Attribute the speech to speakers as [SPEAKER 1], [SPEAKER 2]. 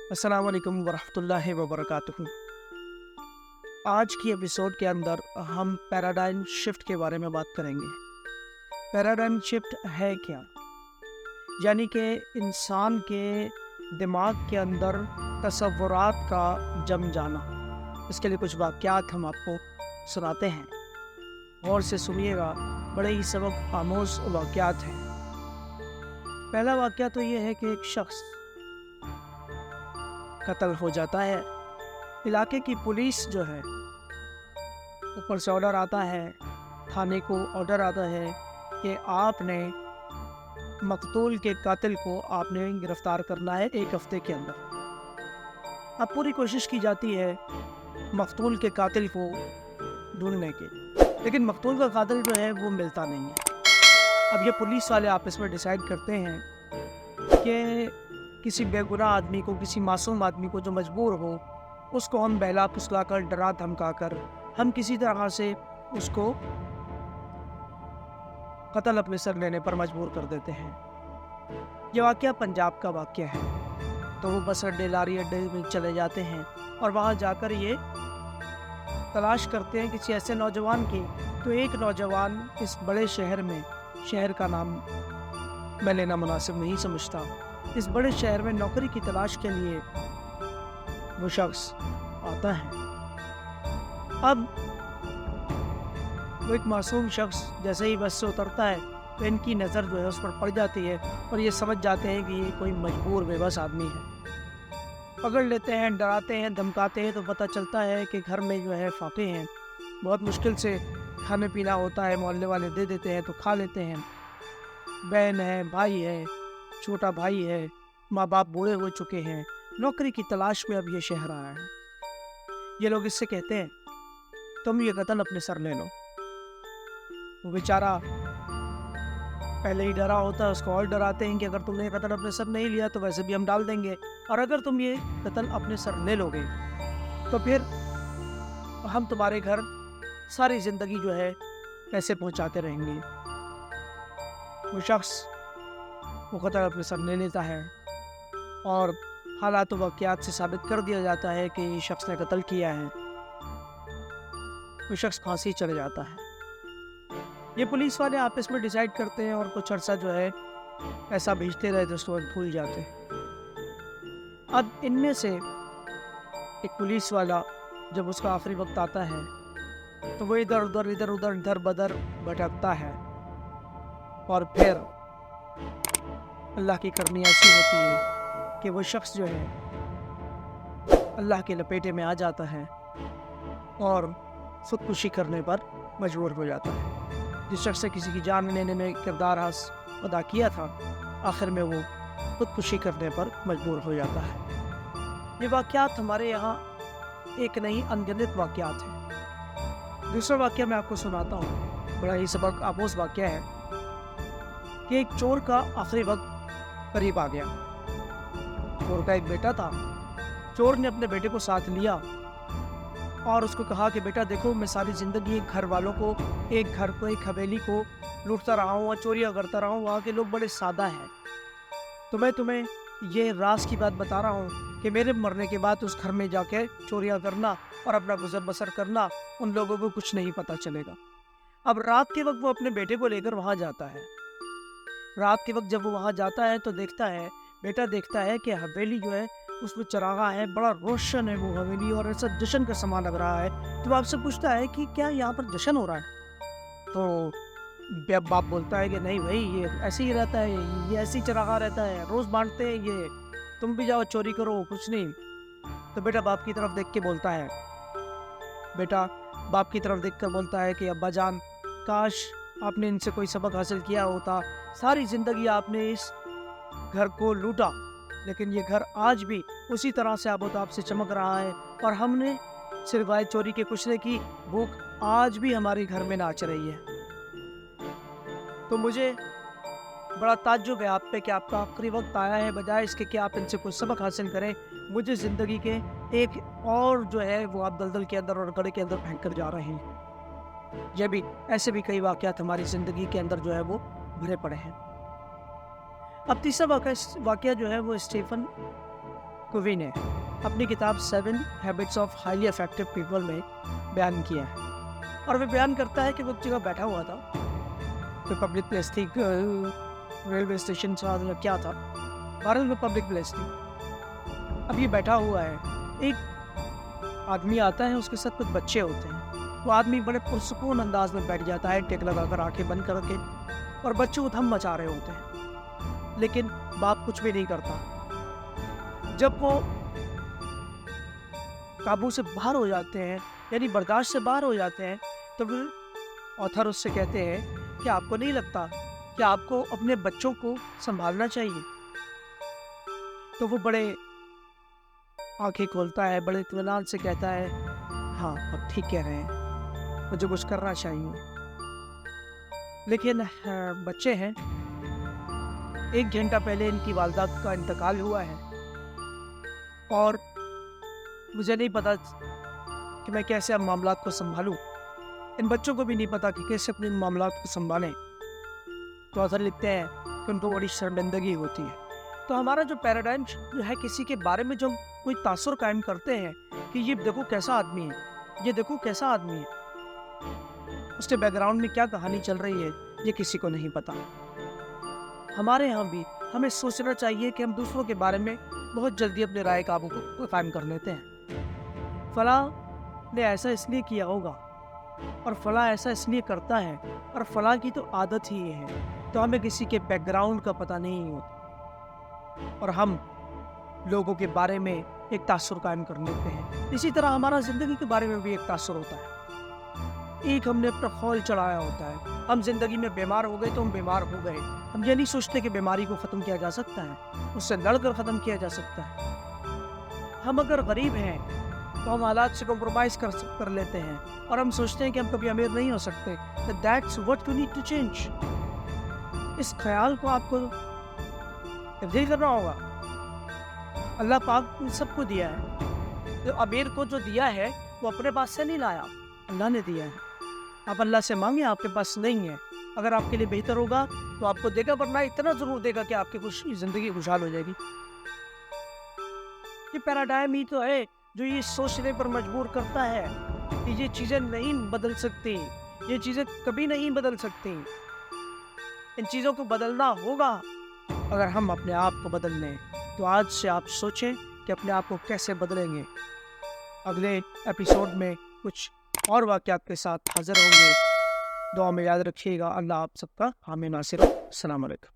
[SPEAKER 1] अस्सलाम वालेकुम वरहमतुल्लाहि वबरकातुहू। आज की एपिसोड के अंदर हम पैराडाइम शिफ्ट के बारे में बात करेंगे। पैराडाइम शिफ्ट है क्या? यानी कि इंसान के दिमाग के अंदर तसव्वुरात का जम जाना। इसके लिए कुछ वाक़यात हम आपको सुनाते हैं, गौर से सुनिएगा, बड़े ही सबक आमोज़ वाक़यात हैं। पहला वाक़या तो ये है कि एक शख्स कत्ल हो जाता है। इलाके की पुलिस जो है, ऊपर से ऑर्डर आता है, थाने को ऑर्डर आता है कि आपने मकतूल के कातिल को आपने गिरफ्तार करना है 1 हफ्ते के अंदर। अब पूरी कोशिश की जाती है मकतूल के कातिल को ढूंढने की, लेकिन मकतूल का कातिल जो है वो मिलता नहीं है। अब ये पुलिस वाले आपस में डिसाइड करते हैं कि किसी बेगुनाह आदमी को, किसी मासूम आदमी को जो मजबूर हो, उसको हम बहला फुसला कर, डरा धमका कर, हम किसी तरह से उसको कत्ल अपने सर लेने पर मजबूर कर देते हैं। ये वाक़या पंजाब का वाक़या है। तो वो बस अड्डे, लारी अड्डे में चले जाते हैं और वहाँ जाकर ये तलाश करते हैं किसी ऐसे नौजवान की। तो एक नौजवान इस बड़े शहर में, शहर का नाम मैं लेना मुनासिब नहीं समझता, इस बड़े शहर में नौकरी की तलाश के लिए वो शख्स आता है। अब वो एक मासूम शख्स जैसे ही बस से उतरता है तो इनकी नज़र जो है उस पर पड़ जाती है और ये समझ जाते हैं कि ये कोई मजबूर बेबस आदमी है। पकड़ लेते हैं, डराते हैं, धमकाते हैं। तो पता चलता है कि घर में जो है फाके हैं, बहुत मुश्किल से खाने पीना होता है, मोहल्ले वाले दे देते हैं तो खा लेते हैं। बहन है, भाई है, छोटा भाई है, माँ बाप बूढ़े हो चुके हैं, नौकरी की तलाश में अब ये शहर आया है। ये लोग इससे कहते हैं तुम ये कत्ल अपने सर ले लो। वो बेचारा पहले ही डरा होता है, उसको और डराते हैं कि अगर तुमने ये कत्ल अपने सर नहीं लिया तो वैसे भी हम डाल देंगे, और अगर तुम ये कत्ल अपने सर ले लोगे तो फिर हम तुम्हारे घर सारी ज़िंदगी जो है पैसे पहुंचाते रहेंगे। वो शख्स वो कत्ल अपने सर ले लेता है और हालात व वाक़यात से साबित कर दिया जाता है कि ये शख्स ने कत्ल किया है। वो शख्स फांसी चले जाता है। ये पुलिस वाले आपस में डिसाइड करते हैं और कुछ अर्सा जो है ऐसा भेजते रहे तो उसके बाद भूल जाते हैं। अब इनमें से एक पुलिस वाला जब उसका आखिरी वक्त आता है तो वो इधर उधर इधर बदर भटकता है और फिर अल्लाह की करनी ऐसी होती है कि वो शख्स जो है अल्लाह के लपेटे में आ जाता है और ख़ुदकुशी करने पर मजबूर हो जाता है। जिस शख्स से किसी की जान लेने में किरदार अदा किया था, आखिर में वो ख़ुदकुशी करने पर मजबूर हो जाता है। ये वाक़यात हमारे यहाँ एक नहीं, अनगिनत वाक़यात हैं। दूसरा वाक़या मैं आपको सुनाता हूँ, बड़ा ही सबक आमोज़ वाक़या है कि एक चोर का आखिरी वक्त करीब आ गया। चोर का एक बेटा था। चोर ने अपने बेटे को साथ लिया और उसको कहा कि बेटा देखो, मैं सारी ज़िंदगी एक घर वालों को, एक घर को, एक हवेली को लूटता रहा हूँ और चोरियाँ करता रहा हूँ। वहाँ के लोग बड़े सादा हैं। तो मैं तुम्हें ये राज की बात बता रहा हूँ कि मेरे मरने के बाद उस घर में जाके चोरियाँ करना और अपना गुजर बसर करना, उन लोगों को कुछ नहीं पता चलेगा। अब रात के वक्त वो अपने बेटे को लेकर वहाँ जाता है। रात के वक्त जब वो वहाँ जाता है तो बेटा देखता है कि हवेली जो है उसमें चरागा है, बड़ा रोशन है वो हवेली और ऐसा जश्न का समा लग रहा है। तो आपसे पूछता है कि क्या यहाँ पर जश्न हो रहा है? तो बाप बोलता है कि नहीं भाई, ये ऐसे ही रहता है, ये ऐसे ही चरागा रहता है, रोज़ बांटते हैं ये, तुम भी जाओ चोरी करो, कुछ नहीं। तो बेटा बाप की तरफ देख के बोलता है, कि अब्बा जान, काश आपने इनसे कोई सबक हासिल किया होता। सारी ज़िंदगी आपने इस घर को लूटा, लेकिन ये घर आज भी उसी तरह से आबोताब से चमक रहा है और हमने सिवाय चोरी के कुछ नहीं की, भूख आज भी हमारे घर में नाच रही है। तो मुझे बड़ा ताज्जुब है आप पे कि आपका आखिरी वक्त आया है, बजाय इसके कि आप इनसे कुछ सबक हासिल करें, मुझे ज़िंदगी के एक और जो है वो आप दलदल के अंदर और गड्ढे के अंदर फेंक कर जा रहे हैं। ये भी ऐसे भी कई वाक़यात हमारी ज़िंदगी के अंदर जो है वो भरे पड़े हैं। अब तीसरा वाक़या जो है वो स्टीफन کووی نے اپنی کتاب 7 habits of highly effective people میں بیان کیا ہے، اور وہ بیان کرتا ہے کہ وہ ایک جگہ بیٹھا ہوا تھا، کوئی پبلک پلیس تھی، ریلوے اسٹیشن تھا یا کیا تھا، بھارت میں پبلک پلیس تھی۔ اب یہ بیٹھا ہوا ہے، ایک آدمی آتا ہے، اس کے ساتھ کچھ بچے ہوتے ہیں۔ وہ آدمی بڑے پرسکون انداز میں بیٹھ جاتا ہے، ٹیک لگا کر، آنکھیں بند کر کے، اور بچے ادھم مچا رہے ہوتے ہیں، لیکن باپ کچھ بھی نہیں کرتا۔ جب وہ قابو سے باہر ہو جاتے ہیں، یعنی برداشت سے باہر ہو جاتے ہیں، تو پھر آتھر اس سے کہتے ہیں کہ آپ کو نہیں لگتا کہ آپ کو اپنے بچوں کو سنبھالنا چاہیے؟ تو وہ بڑے آنکھیں کھولتا ہے، بڑے اطمینان سے کہتا ہے، ہاں آپ ٹھیک کہہ رہے ہیں، مجھے کچھ کرنا چاہیے۔ لیکن بچے ہیں، 1 گھنٹہ پہلے ان کی والدہ کا انتقال ہوا ہے، اور مجھے نہیں پتا کہ میں کیسے اب معاملات کو سنبھالوں۔ ان بچوں کو بھی نہیں پتا کہ کیسے اپنے معاملات کو سنبھالیں۔ تو اثر لکھتے ہیں کہ ان کو بڑی شرمندگی ہوتی ہے۔ تو ہمارا جو پیراڈائم جو ہے، کسی کے بارے میں جو کوئی تاثر قائم کرتے ہیں کہ یہ دیکھو کیسا آدمی ہے، یہ دیکھو کیسا آدمی ہے، اس کے بیک گراؤنڈ میں کیا کہانی چل رہی ہے، یہ کسی کو نہیں پتا۔ ہمارے ہاں بھی ہمیں سوچنا چاہیے کہ ہم دوسروں کے بارے میں بہت جلدی اپنے رائے قابو کو قائم کر لیتے ہیں۔ فلاں نے ایسا اس لیے کیا ہوگا، اور فلاں ایسا اس لیے کرتا ہے، اور فلاں کی تو عادت ہی یہ ہے۔ تو ہمیں کسی کے بیک گراؤنڈ کا پتہ نہیں ہوتا، اور ہم لوگوں کے بارے میں ایک تاثر قائم کر لیتے ہیں۔ اسی طرح ہمارا زندگی کے بارے میں بھی ایک تاثر ہوتا ہے۔ ایک ہم نے اپنا خول چڑھایا ہوتا ہے، ہم زندگی میں بیمار ہو گئے تو ہم بیمار ہو گئے، ہم یہ نہیں سوچتے کہ بیماری کو ختم کیا جا سکتا ہے، اس سے لڑ کر ختم کیا جا سکتا ہے۔ ہم اگر غریب ہیں تو ہم حالات سے کمپرومائز کر لیتے ہیں، اور ہم سوچتے ہیں کہ ہم کبھی امیر نہیں ہو سکتے۔ That's what you need to change۔ اس خیال کو آپ کو تبدیل کرنا ہوگا۔ اللہ پاک نے سب کو دیا ہے، تو امیر کو جو دیا ہے وہ اپنے پاس سے نہیں لایا، اللہ نے دیا ہے۔ آپ اللہ سے مانگیں، آپ کے پاس نہیں ہے، اگر آپ کے لیے بہتر ہوگا تو آپ کو دے گا، ورنہ اتنا ضرور دے گا کہ آپ کی زندگی خوشحال ہو جائے گی۔ یہ پیراڈائم ہی تو ہے جو یہ سوچنے پر مجبور کرتا ہے کہ یہ چیزیں نہیں بدل سکتی، یہ چیزیں کبھی نہیں بدل سکتی۔ ان چیزوں کو بدلنا ہوگا اگر ہم اپنے آپ کو بدل لیں۔ تو آج سے آپ سوچیں کہ اپنے آپ کو کیسے بدلیں گے۔ اگلے ایپیسوڈ میں کچھ اور واقعات کے ساتھ حاضر ہوں گے۔ دعا میں یاد رکھیے گا۔ اللہ آپ سب کا حامی ناصر ہو۔ السلام علیکم۔